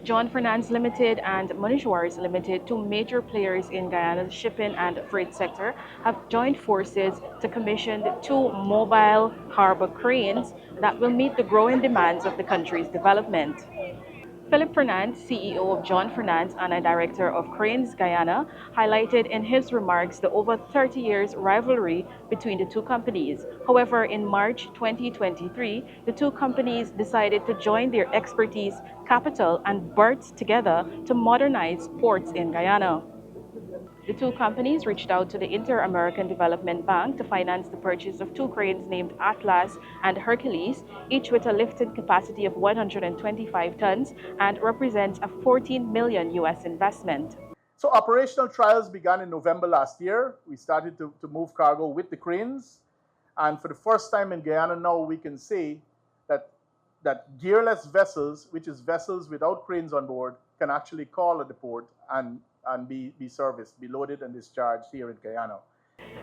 John Fernandes Limited and Muneshwars Limited, two major players in Guyana's shipping and freight sector, have joined forces to commission two mobile harbour cranes that will meet the growing demands of the country's development. Philip Fernandes, CEO of John Fernandes and a director of Cranes Guyana, highlighted in his remarks the over 30 years rivalry between the two companies. However, in March 2023, the two companies decided to join their expertise, capital, and berths together to modernize ports in Guyana. The two companies reached out to the Inter-American Development Bank to finance the purchase of two cranes named Atlas and Hercules, each with a lifting capacity of 125 tons and represents a 14 million US investment. So operational trials began in November last year. We started to move cargo with the cranes. And for the first time in Guyana now, we can say that gearless vessels, which is vessels without cranes on board, can actually call at the port and be serviced, be loaded and discharged here in Guyana.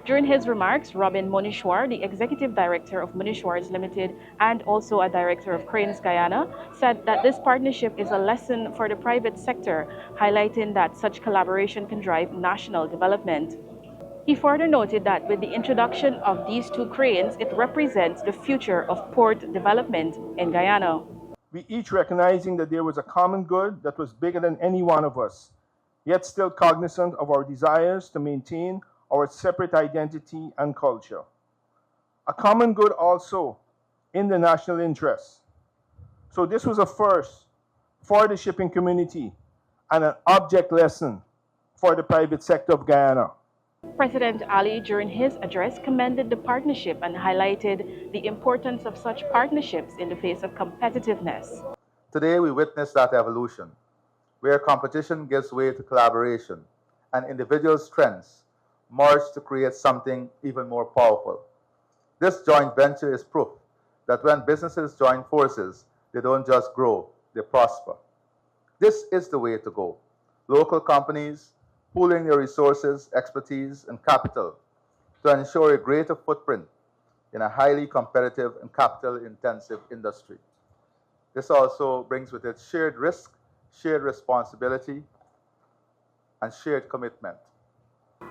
During his remarks, Robin Muneshwars, the executive director of Muneshwars Limited and also a director of Cranes Guyana, said that this partnership is a lesson for the private sector, highlighting that such collaboration can drive national development. He further noted that with the introduction of these two cranes, it represents the future of port development in Guyana. We each recognizing that there was a common good that was bigger than any one of us, yet still cognizant of our desires to maintain our separate identity and culture. A common good also in the national interest. So this was a first for the shipping community and an object lesson for the private sector of Guyana. President Ali, during his address, commended the partnership and highlighted the importance of such partnerships in the face of competitiveness. Today we witness that evolution, where competition gives way to collaboration and individual strengths merge to create something even more powerful. This joint venture is proof that when businesses join forces, they don't just grow, they prosper. This is the way to go. Local companies pooling their resources, expertise, and capital to ensure a greater footprint in a highly competitive and capital-intensive industry. This also brings with it shared risk, shared responsibility, and shared commitment.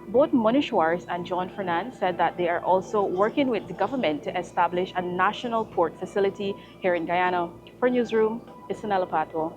Both Muneshwars and John Fernandes said that they are also working with the government to establish a national port facility here in Guyana. For Newsroom, Isanela Patwo.